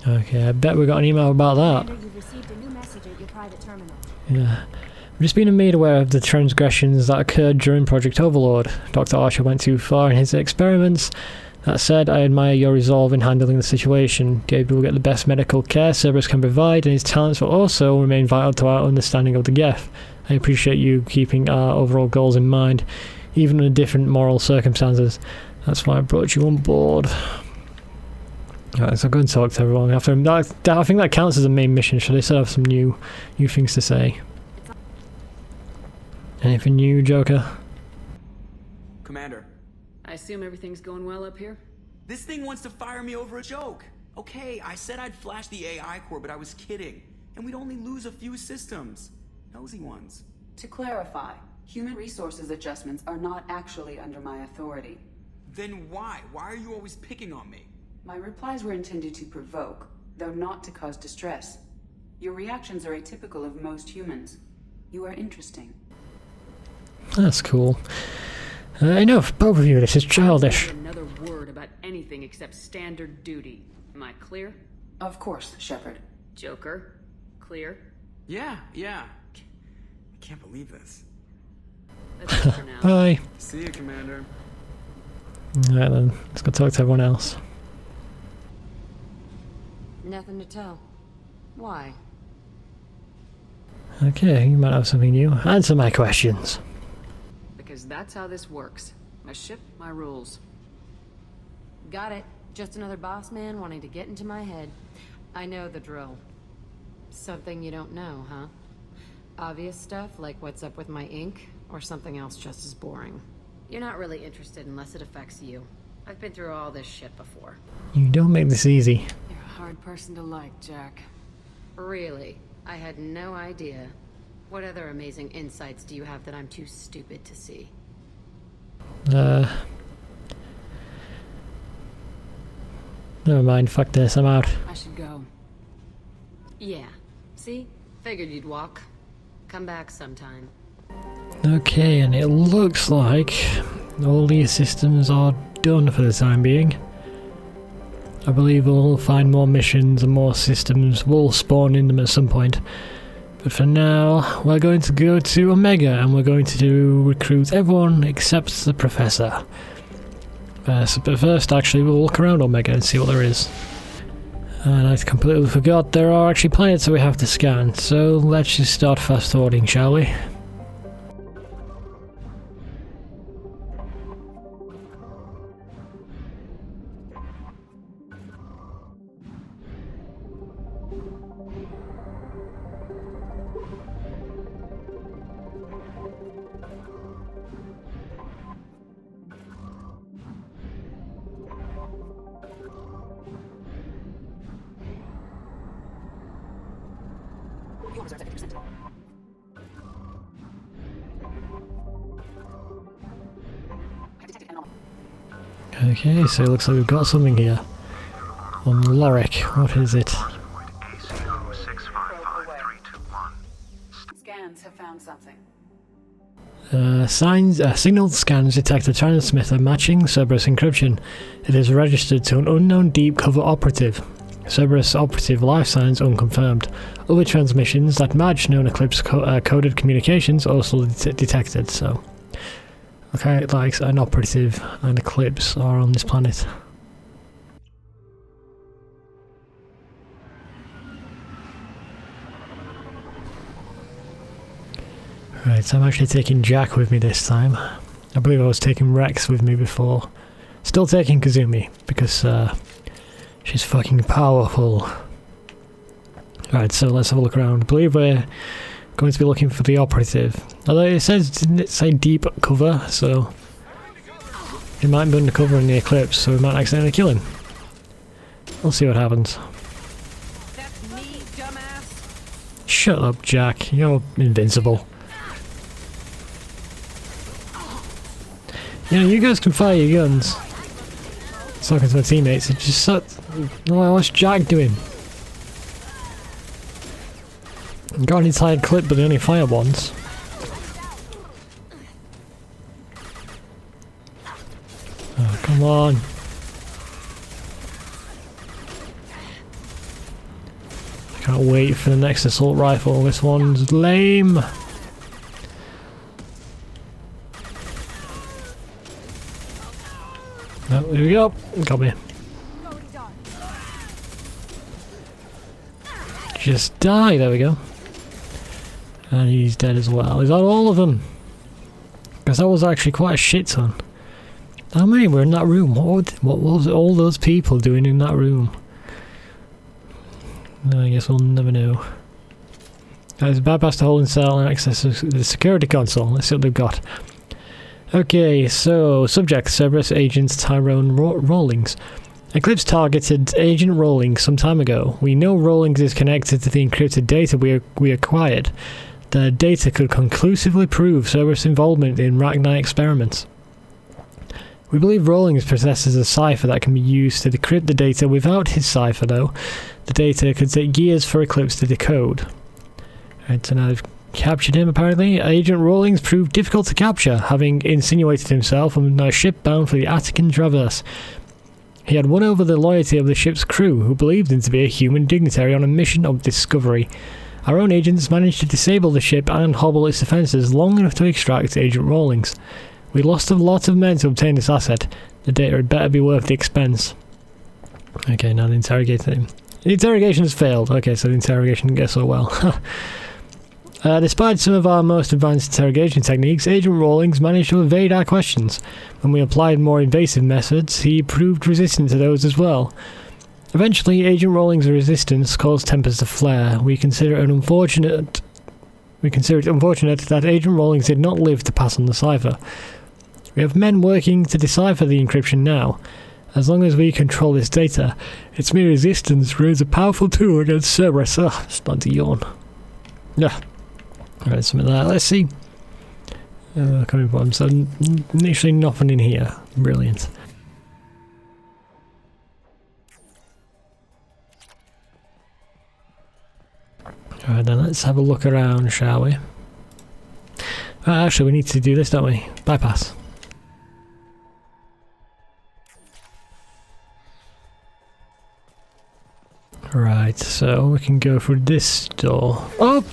Okay, I bet we got an email about that. Commander, you've received a new message at your private terminal. Yeah. I've just been made aware of the transgressions that occurred during Project Overlord. Dr. Archer went too far in his experiments. That said, I admire your resolve in handling the situation. Gabe will get the best medical care Cerberus can provide, and his talents will also remain vital to our understanding of the Geth. I appreciate you keeping our overall goals in mind, even in different moral circumstances. That's why I brought you on board. Alright, so I'll go and talk to everyone after him. I think that counts as a main mission, so they still have some new things to say. Anything new, Joker? Commander. I assume everything's going well up here? This thing wants to fire me over a joke. Okay, I said I'd flash the AI core, but I was kidding. And we'd only lose a few systems. Nosy ones. To clarify, human resources adjustments are not actually under my authority. Then why? Why are you always picking on me? My replies were intended to provoke, though not to cause distress. Your reactions are atypical of most humans. You are interesting. That's cool. Enough, both of you, this is childish. Another word about anything except standard duty. Am I clear? Of course, Shepard. Joker, clear? Yeah. I can't believe this. That's it for now. Bye. See you, Commander. Alright then, let's go talk to everyone else. Nothing to tell. Why? Okay, you might have something new. Answer my questions. Because that's how this works. My ship, my rules. Got it. Just another boss man wanting to get into my head. I know the drill. Something you don't know, huh? Obvious stuff like what's up with my ink, or something else just as boring? You're not really interested unless it affects you. I've been through all this shit before. You don't make this easy. You're a hard person to like, Jack. Really? I had no idea. What other amazing insights do you have that I'm too stupid to see? Never mind, fuck this, I'm out. I should go. Yeah. See? Figured you'd walk. Come back sometime. Okay, and it looks like all these systems are done for the time being. I believe we'll find more missions and more systems will spawn in them at some point. But for now, we're going to go to Omega and we're going to recruit everyone except the Professor. But first, actually, we'll look around Omega and see what there is. And I completely forgot there are actually planets that we have to scan, so let's just start fast forwarding, shall we? Okay, so it looks like we've got something here. On Lorek, what is it? Scans have found something. Signal scans detect a transmitter matching Cerberus encryption. It is registered to an unknown deep cover operative. Cerberus operative life signs unconfirmed. Other transmissions that match known Eclipse coded communications also detected, so... Okay, like an operative and Eclipse are on this planet. Right, so I'm actually taking Jack with me this time. I believe I was taking Rex with me before. Still taking Kazumi, because she's fucking powerful. Right, so let's have a look around. I believe we're going to be looking for the operative. Although it says, didn't it say deep cover, so he might be undercover in the Eclipse, so we might accidentally kill him. We'll see what happens. That's me, dumbass! Shut up, Jack. You're invincible. Yeah, you guys can fire your guns. Talking to my teammates, it just sucked. What's Jack doing? Got an entire clip, but they only fire once. Oh, come on. Can't wait for the next assault rifle. This one's lame. Oh, here we go. Got me. Just die. There we go. And he's dead as well. Is that all of them? Because that was actually quite a shit ton. How many were in that room? What was all those people doing in that room? I guess we'll never know. Guys, bypass the holding cell and access the security console. Let's see what they've got. Okay, so subject Cerberus agent Tyrone Rawlings. Eclipse targeted Agent Rawlings some time ago. We know Rawlings is connected to the encrypted data we acquired. The data could conclusively prove Cerberus' involvement in Rachni experiments. We believe Rawlings possesses a cipher that can be used to decrypt the data. Without his cipher, though, the data could take years for Eclipse to decode. Right, so now they've captured him, apparently. Agent Rawlings proved difficult to capture, having insinuated himself on a ship bound for the Attican Traverse. He had won over the loyalty of the ship's crew, who believed him to be a human dignitary on a mission of discovery. Our own agents managed to disable the ship and hobble its defences long enough to extract Agent Rawlings. We lost a lot of men to obtain this asset. The data had better be worth the expense. Okay, now the interrogator him. The interrogation has failed. Okay, so the interrogation didn't go so well. Despite some of our most advanced interrogation techniques, Agent Rawlings managed to evade our questions. When we applied more invasive methods, he proved resistant to those as well. Eventually, Agent Rawlings' resistance caused tempers to flare. We consider it unfortunate that Agent Rawlings did not live to pass on the cipher. We have men working to decipher the encryption now. As long as we control this data, its mere resistance remains a powerful tool against Cerberus. Starting to yawn. Yeah. Alright, something like that. Let's see. Coming from, so literally nothing in here. Brilliant. Alright then, let's have a look around, shall we? Actually, we need to do this, don't we? Bypass. Right, so we can go through this door. Oh!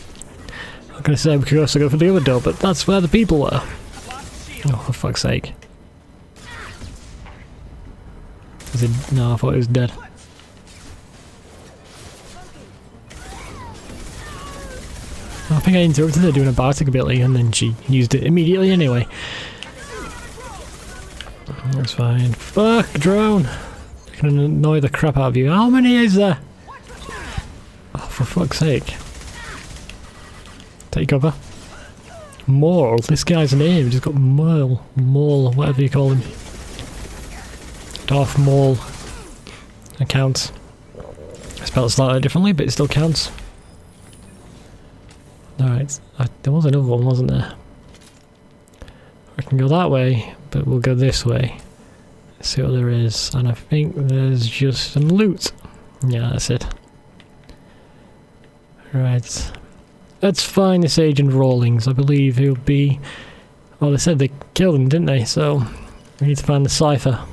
I'm gonna say we could also go for the other door, but that's where the people were. Oh, for fuck's sake. Is it? No, I thought it was dead. I think I interrupted her doing a bardic ability and then she used it immediately anyway. That's fine. Fuck, drone! I can annoy the crap out of you. How many is there? Oh, for fuck's sake. Take cover. Maul. This guy's name just got Maul. Maul, whatever you call him. Darth Maul. It counts. I spelled it slightly differently, but it still counts. Alright, there was another one, wasn't there? I can go that way, but we'll go this way. Let's see what there is. And I think there's just some loot. Yeah, that's it. Right. Let's find this Agent Rawlings. I believe he'll be... Well, they said they killed him, didn't they? So, we need to find the cipher.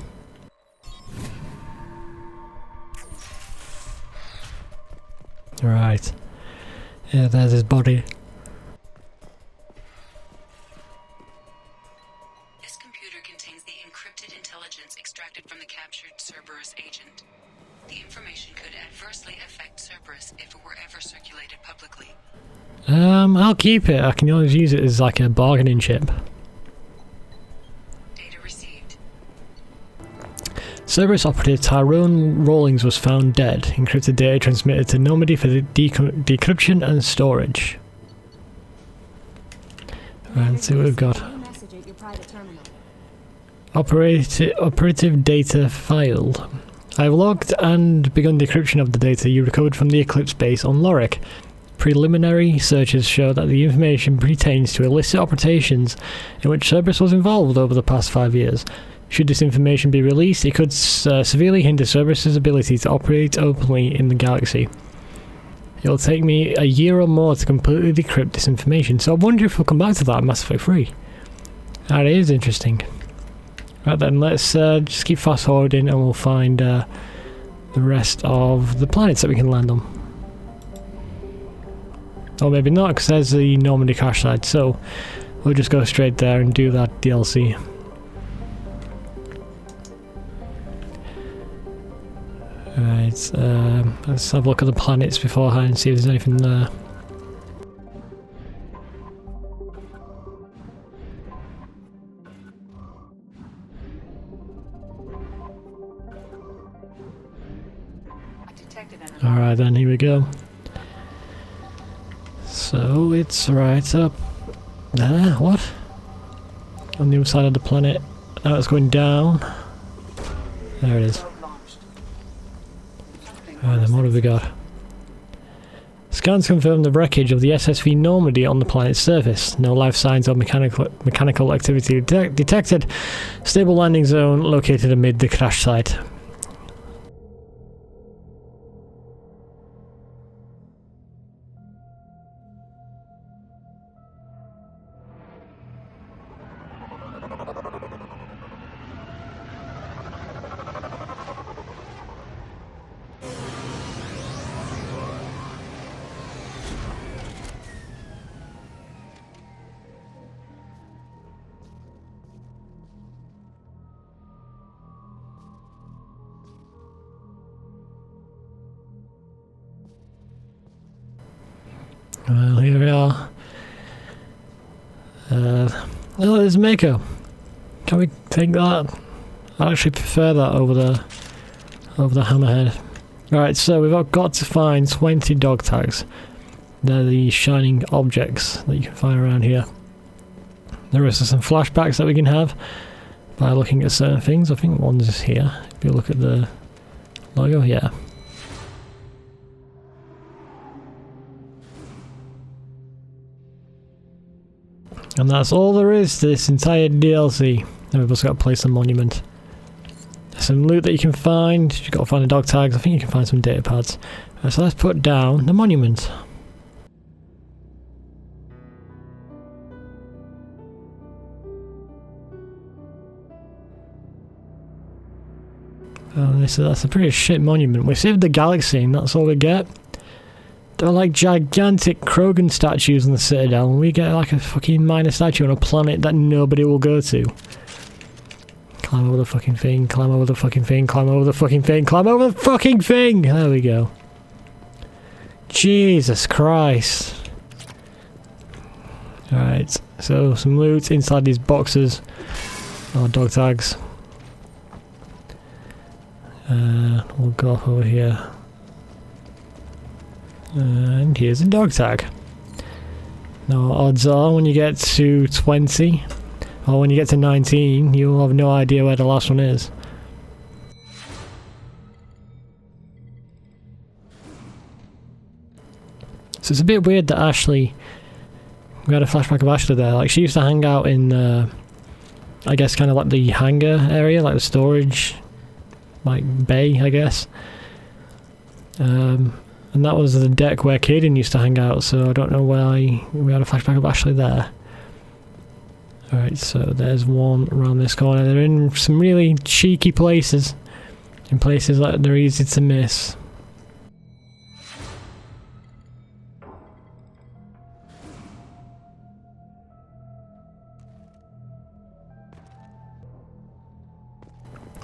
Right. Yeah, there's his body. This computer contains the encrypted intelligence extracted from the captured Cerberus agent. The information could adversely affect Cerberus if it were ever circulated publicly. I'll keep it. I can always use it as like a bargaining chip. Data received. Cerberus operative Tyrone Rawlings was found dead. Encrypted data transmitted to Normandy for the decryption and storage. Right, let's see what we've got. New message at your private terminal. Operative data filed. I have logged and begun decryption of the data you recovered from the Eclipse base on Lorek. Preliminary searches show that the information pertains to illicit operations in which Cerberus was involved over the past 5 years. Should this information be released, it could severely hinder Cerberus' ability to operate openly in the galaxy. It will take me a year or more to completely decrypt this information, so I wonder if we'll come back to that in Mass Effect 3. That is interesting. Right then, let's just keep fast forwarding and we'll find the rest of the planets that we can land on. Or maybe not, because there's the Normandy crash site, so we'll just go straight there and do that DLC. Right, let's have a look at the planets beforehand and see if there's anything there. Alright then, here we go. So it's right up there, what? On the other side of the planet. Now it's going down. There it is. Alright then, what have we got? Scans confirm the wreckage of the SSV Normandy on the planet's surface. No life signs or mechanical activity detected. Stable landing zone located amid the crash site. Well, here we are. Oh, there's Mako. Can we take that? I actually prefer that over the hammerhead. Alright, so we've got to find 20 dog tags. They're the shining objects that you can find around here. There are some flashbacks that we can have by looking at certain things. I think one's here. If you look at the logo, yeah. And that's all there is to this entire DLC. And we've also got to place a monument. There's some loot that you can find. You've got to find the dog tags. I think you can find some data pads. So let's put down the monument. Oh, that's a pretty shit monument. We saved the galaxy and that's all we get. They're like gigantic Krogan statues in the Citadel, and we get like a fucking minor statue on a planet that nobody will go to. Climb over the fucking thing, climb over the fucking thing, climb over the fucking thing, climb over the fucking thing! There we go. Jesus Christ. Alright, so some loot inside these boxes. Oh, dog tags. We'll go off over here. And here's a dog tag. Now, odds are when you get to 20, or when you get to 19, you'll have no idea where the last one is. So it's a bit weird that Ashley, we had a flashback of Ashley there, like she used to hang out in, I guess kind of like the hangar area, like the storage, like bay, I guess. And that was the deck where Caden used to hang out, so I don't know why we had a flashback of Ashley there. Alright, so there's one around this corner. They're in some really cheeky places. In places that they're easy to miss.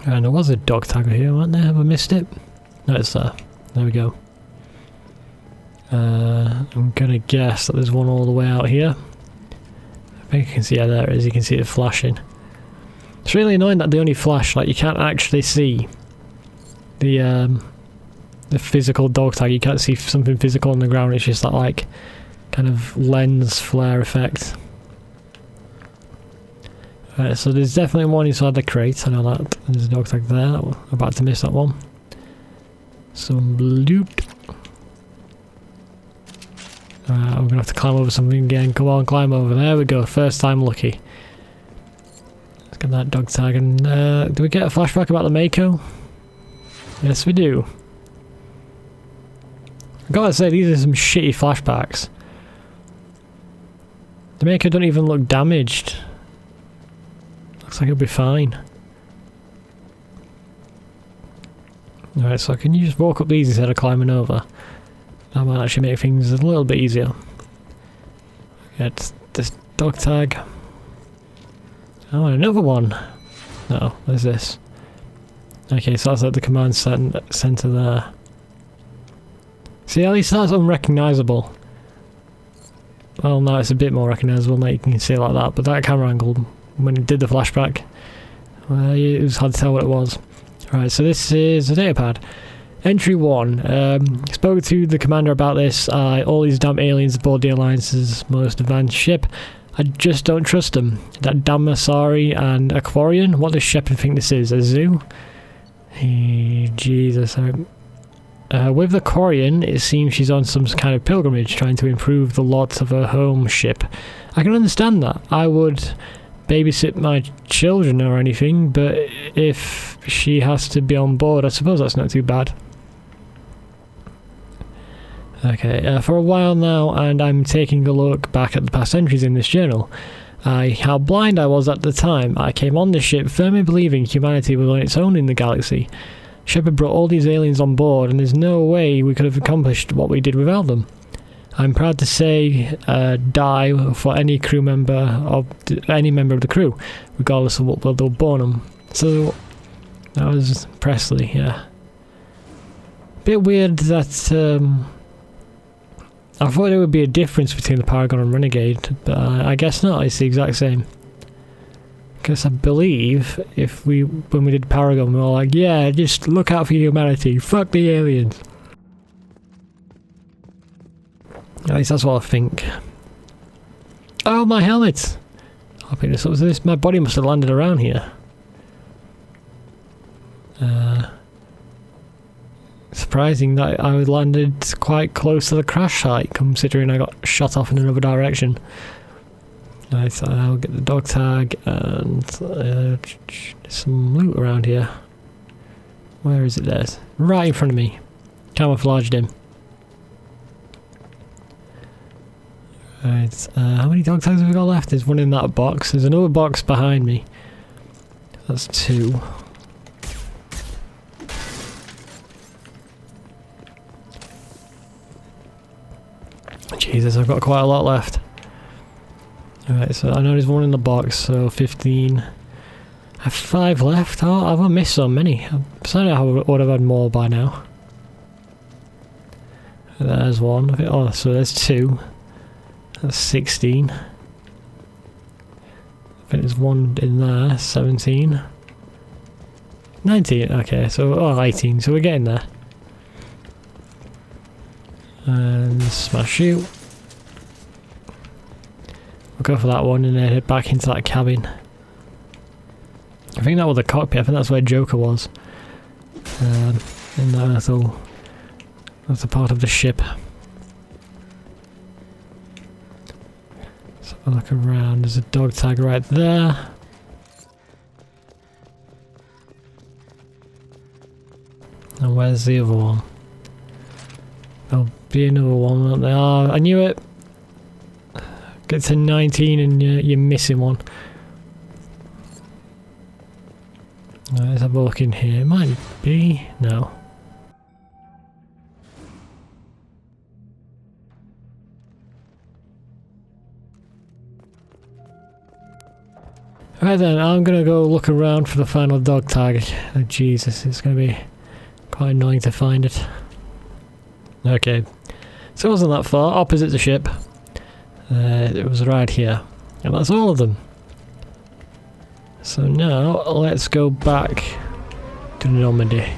And there was a dog tagger here, weren't there? Have I missed it? No, it's there. There we go. I'm gonna guess that there's one all the way out here. I think you can see, yeah, there it is, you can see it flashing. It's really annoying that they only flash, like you can't actually see the physical dog tag, you can't see something physical on the ground, it's just that like kind of lens flare effect. Right, so there's definitely one inside the crate, I know that. There's a dog tag there, I'm about to miss that one. Some loot. We're gonna have to climb over something again. Come on, climb over. There we go. First time lucky. Let's get that dog tag. And do we get a flashback about the Mako? Yes, we do. I've gotta say, these are some shitty flashbacks. The Mako don't even look damaged. Looks like it'll be fine. Alright, so can you just walk up these instead of climbing over? That might actually make things a little bit easier. Get this dog tag. Oh, another one. No, what is this? Okay, so that's like the command center there. See, at least that's unrecognisable. Well, no, it's a bit more recognisable now, you can see it like that, but that camera angle, when it did the flashback, well, it was hard to tell what it was. Right, so this is a datapad. Entry 1. Spoke to the commander about this. All these damn aliens aboard the Alliance's most advanced ship. I just don't trust them. That damn Masari and Aquarian. What does Shepard think this is? A zoo? Hey, Jesus. With the Quarian, it seems she's on some kind of pilgrimage trying to improve the lot of her home ship. I can understand that. I would babysit my children or anything, but if she has to be on board, I suppose that's not too bad. Okay, for a while now, and I'm taking a look back at the past entries in this journal. How blind I was at the time. I came on the ship firmly believing humanity was on its own in the galaxy. Shepard brought all these aliens on board, and there's no way we could have accomplished what we did without them. I'm proud to say, die for any crew member of any member of the crew, regardless of what world they were born on. So that was Presley, yeah. Bit weird that I thought there would be a difference between the Paragon and Renegade, but I guess not. It's the exact same. Because I believe when we did Paragon, we were like, yeah, just look out for humanity. Fuck the aliens. At least that's what I think. Oh, my helmet! I'll pick this up. This, my body must have landed around here. Surprising that I landed quite close to the crash site, considering I got shot off in another direction. Right, so I'll get the dog tag and some loot around here. Where is it there? Right in front of me. Camouflaged him. Right, how many dog tags have we got left? There's one in that box. There's another box behind me. That's 2. Jesus, I've got quite a lot left. Alright, so I know there's one in the box, so 15. I have 5 left. Oh, I've missed so many. I'm sorry I would have had more by now. There's one. Oh, so there's 2. That's 16. I think there's one in there. 17. 19. Okay, so 18. So we're getting there. And smash shoot. We'll go for that one and then head back into that cabin. I think that was the cockpit. I think that's where Joker was. And that's a part of the ship. So I'll look around. There's a dog tag right there. And where's the other one? There'll be another one, won't there? Oh, I knew it! Get to 19 and you're missing one. Let's have a look in here. It might be... no. Right then, I'm gonna go look around for the final dog tag. Oh, Jesus, it's gonna be quite annoying to find it. Okay, so it wasn't that far, opposite the ship. It was right here, and that's all of them. So now, let's go back to Normandy.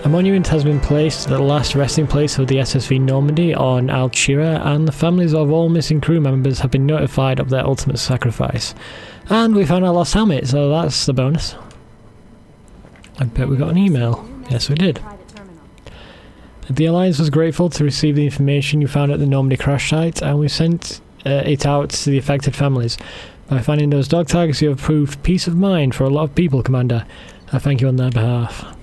A monument has been placed at the last resting place of the SSV Normandy on Alchira, and the families of all missing crew members have been notified of their ultimate sacrifice. And we found our lost helmet, so that's the bonus. I bet we got an email. Yes, we did. The Alliance was grateful to receive the information you found at the Normandy crash site, and we sent it out to the affected families. By finding those dog tags, you have proved peace of mind for a lot of people, Commander. I thank you on their behalf.